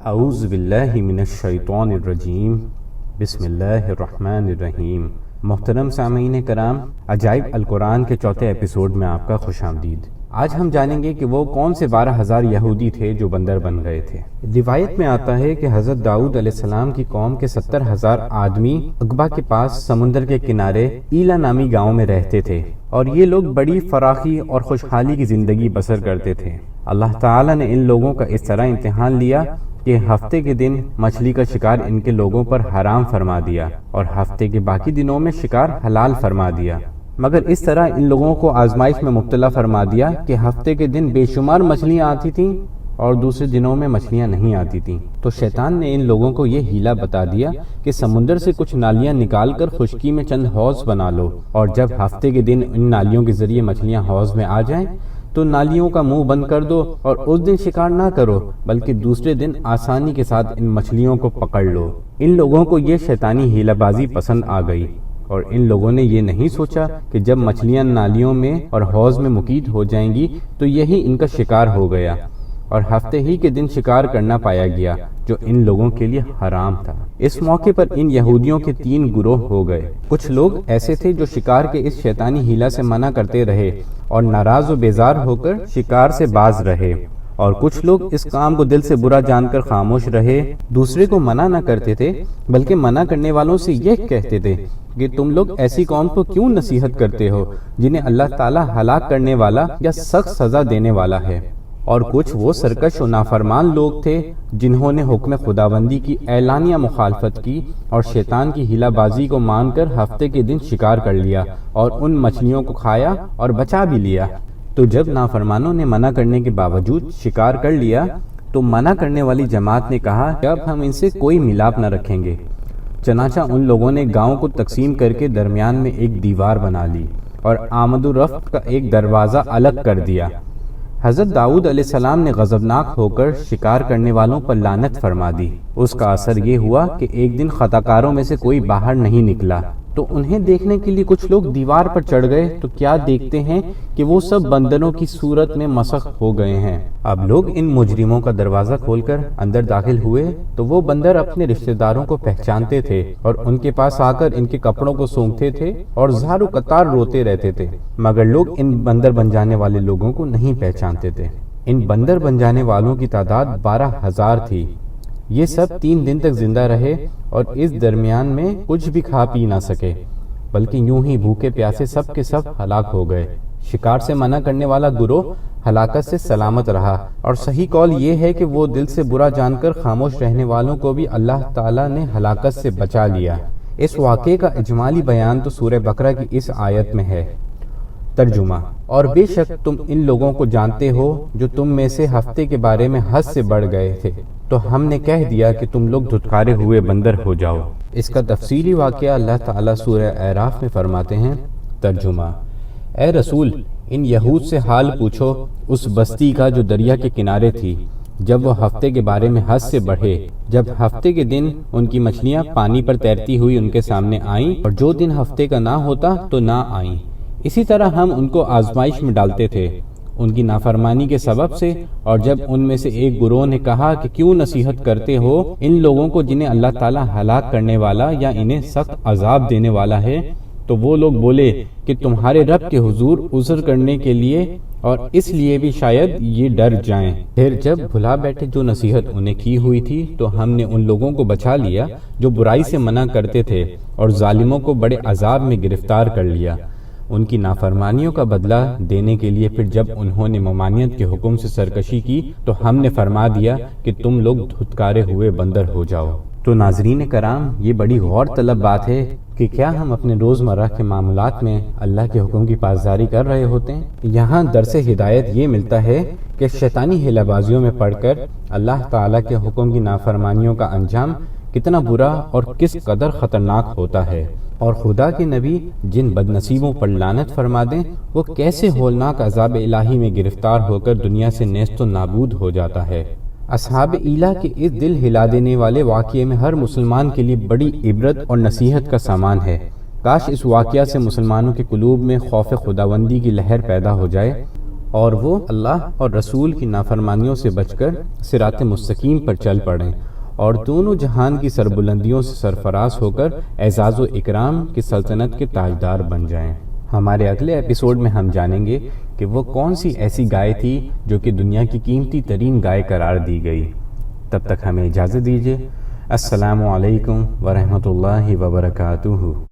اعوذ باللہ من الشیطان الرجیم بسم اللہ الرحمن الرحیم۔ محترم سامعین کرام، عجائب القرآن کے چوتھے ایپیسوڈ میں آپ کا خوش آمدید۔ آج ہم جانیں گے کہ وہ کون سے 12,000 یہودی تھے جو بندر بن گئے تھے۔ روایت میں آتا ہے کہ حضرت داؤد علیہ السلام کی قوم کے 70,000 آدمی عقبہ کے پاس سمندر کے کنارے ایلا نامی گاؤں میں رہتے تھے، اور یہ لوگ بڑی فراخی اور خوشحالی کی زندگی بسر کرتے تھے۔ اللہ تعالیٰ نے ان لوگوں کا اس طرح امتحان لیا کہ ہفتے کے دن مچھلی کا شکار ان کے لوگوں پر حرام فرما دیا اور ہفتے کے باقی دنوں میں شکار حلال فرما دیا، مگر اس طرح ان لوگوں کو آزمائش میں مبتلا فرما دیا کہ ہفتے کے دن بے شمار مچھلیاں آتی تھیں اور دوسرے دنوں میں مچھلیاں نہیں آتی تھیں۔ تو شیطان نے ان لوگوں کو یہ ہیلا بتا دیا کہ سمندر سے کچھ نالیاں نکال کر خشکی میں چند حوض بنا لو، اور جب ہفتے کے دن ان نالیوں کے ذریعے مچھلیاں حوض میں آ جائیں تو نالیوں کا منہ بند کر دو اور اس دن شکار نہ کرو، بلکہ دوسرے دن آسانی کے ساتھ ان مچھلیوں کو پکڑ لو۔ ان لوگوں کو یہ شیطانی ہیلا بازی پسند آ گئی، اور ان لوگوں نے یہ نہیں سوچا کہ جب مچھلیاں نالیوں میں اور حوض میں مقید ہو جائیں گی تو یہی ان کا شکار ہو گیا، اور ہفتے ہی کے دن شکار کرنا پایا گیا جو ان لوگوں کے لیے حرام تھا۔ اس موقع پر ان یہودیوں کے 3 گروہ ہو گئے۔ کچھ لوگ ایسے تھے جو شکار کے اس شیطانی ہیلا سے منع کرتے رہے اور ناراض و بیزار ہو کر شکار سے باز رہے، اور کچھ لوگ اس کام کو دل سے برا جان کر خاموش رہے۔ دوسرے کو منع نہ کرتے تھے، بلکہ منع کرنے والوں سے یہ کہتے تھے کہ تم لوگ ایسی قوم کو کیوں نصیحت کرتے ہو جنہیں اللہ تعالیٰ ہلاک کرنے والا یا سخت سزا دینے والا ہے۔ اور کچھ وہ سرکش و نافرمان لوگ تھے جنہوں نے حکم خداوندی کی اعلانیہ مخالفت کی اور شیطان کی ہیلا بازی کو مان کر ہفتے کے دن شکار کر لیا اور ان مچھلیوں کو کھایا اور بچا بھی لیا۔ تو جب نافرمانوں نے منع کرنے کے باوجود شکار کر لیا تو منع کرنے والی جماعت نے کہا کہ اب ہم ان سے کوئی ملاپ نہ رکھیں گے۔ چنانچہ ان لوگوں نے گاؤں کو تقسیم کر کے درمیان میں ایک دیوار بنا لی اور آمد و رفت کا ایک دروازہ الگ کر دیا۔ حضرت داؤد علیہ السلام نے غضبناک ہو کر شکار کرنے والوں پر لعنت فرما دی۔ اس کا اثر یہ ہوا کہ ایک دن خطاکاروں میں سے کوئی باہر نہیں نکلا، تو انہیں دیکھنے کے لیے کچھ لوگ دیوار پر چڑھ گئے تو کیا دیکھتے ہیں کہ وہ سب بندروں کی صورت میں مسخ ہو گئے ہیں۔ اب لوگ ان مجرموں کا دروازہ کھول کر اندر داخل ہوئے تو وہ بندر اپنے رشتہ داروں کو پہچانتے تھے اور ان کے پاس آ کر ان کے کپڑوں کو سونگتے تھے اور زار و قطار روتے رہتے تھے، مگر لوگ ان بندر بن جانے والے لوگوں کو نہیں پہچانتے تھے۔ ان بندر بن جانے والوں کی تعداد 12,000 تھی۔ یہ سب 3 دن تک زندہ رہے اور اس درمیان میں کچھ بھی کھا پی نہ سکے، بلکہ یوں ہی بھوکے پیاسے سب کے سب ہلاک ہو گئے۔ شکار سے منع کرنے والا گروہ ہلاکت سے سلامت رہا، اور صحیح قول یہ ہے کہ وہ دل سے برا جان کر خاموش رہنے والوں کو بھی اللہ تعالیٰ نے ہلاکت سے بچا لیا۔ اس واقعے کا اجمالی بیان تو سورہ بقرہ کی اس آیت میں ہے۔ ترجمہ: اور بے شک تم ان لوگوں کو جانتے ہو جو تم میں سے ہفتے کے بارے میں حد سے بڑھ گئے تھے، تو ہم نے کہہ دیا کہ تم لوگ دھتکارے ہوئے بندر ہو جاؤ۔ اس کا تفصیلی واقعہ اللہ تعالیٰ سورہ اعراف میں فرماتے ہیں۔ ترجمہ: اے رسول، ان یہود سے حال پوچھو اس بستی کا جو دریا کے کنارے تھی، جب وہ ہفتے کے بارے میں حد سے بڑھے، جب ہفتے کے دن ان کی مچھلیاں پانی پر تیرتی ہوئی ان کے سامنے آئیں اور جو دن ہفتے کا نہ ہوتا تو نہ آئیں۔ اسی طرح ہم ان کو آزمائش میں ڈالتے تھے ان کی نافرمانی کے سبب سے، اور جب ان میں سے ایک گروہ نے کہا کہ کیوں نصیحت کرتے ہو ان لوگوں کو جنہیں اللہ تعالیٰ ہلاک کرنے والا یا انہیں سخت عذاب دینے والا ہے، تو وہ لوگ بولے کہ تمہارے رب کے حضور عذر کرنے کے لیے اور اس لیے بھی شاید یہ ڈر جائیں۔ پھر جب بھلا بیٹھے جو نصیحت انہیں کی ہوئی تھی تو ہم نے ان لوگوں کو بچا لیا جو برائی سے منع کرتے تھے، اور ظالموں کو بڑے عذاب میں گرفتار کر لیا۔ ان کی نافرمانیوں کا بدلہ دینے کے لیے پھر جب انہوں نے ممانعت کے حکم سے سرکشی کی تو ہم نے فرما دیا کہ تم لوگ دھتکارے ہوئے بندر ہو جاؤ۔ تو ناظرین کرام، یہ بڑی غور طلب بات ہے کہ کیا ہم اپنے روزمرہ کے معاملات میں اللہ کے حکم کی پاسداری کر رہے ہوتے ہیں؟ یہاں درس ہدایت یہ ملتا ہے کہ شیطانی ہیلا بازیوں میں پڑھ کر اللہ تعالیٰ کے حکم کی نافرمانیوں کا انجام کتنا برا اور کس قدر خطرناک ہوتا ہے، اور خدا کے نبی جن بد نصیبوں پر لعنت فرما دیں وہ کیسے ہولناک عذاب الہی میں گرفتار ہو کر دنیا سے نیست و نابود ہو جاتا ہے۔ اصحاب ایلا کے اس دل ہلا دینے والے واقعے میں ہر مسلمان کے لیے بڑی عبرت اور نصیحت کا سامان ہے۔ کاش اس واقعہ سے مسلمانوں کے قلوب میں خوف خداوندی کی لہر پیدا ہو جائے اور وہ اللہ اور رسول کی نافرمانیوں سے بچ کر صراط مستقیم پر چل پڑیں اور دونوں جہان کی سربلندیوں سے سرفراز ہو کر اعزاز و اکرام کی سلطنت کے تاجدار بن جائیں۔ ہمارے اگلے ایپیسوڈ میں ہم جانیں گے کہ وہ کون سی ایسی گائے تھی جو کہ دنیا کی قیمتی ترین گائے قرار دی گئی۔ تب تک ہمیں اجازت دیجیے۔ السلام علیکم ورحمۃ اللہ وبرکاتہ۔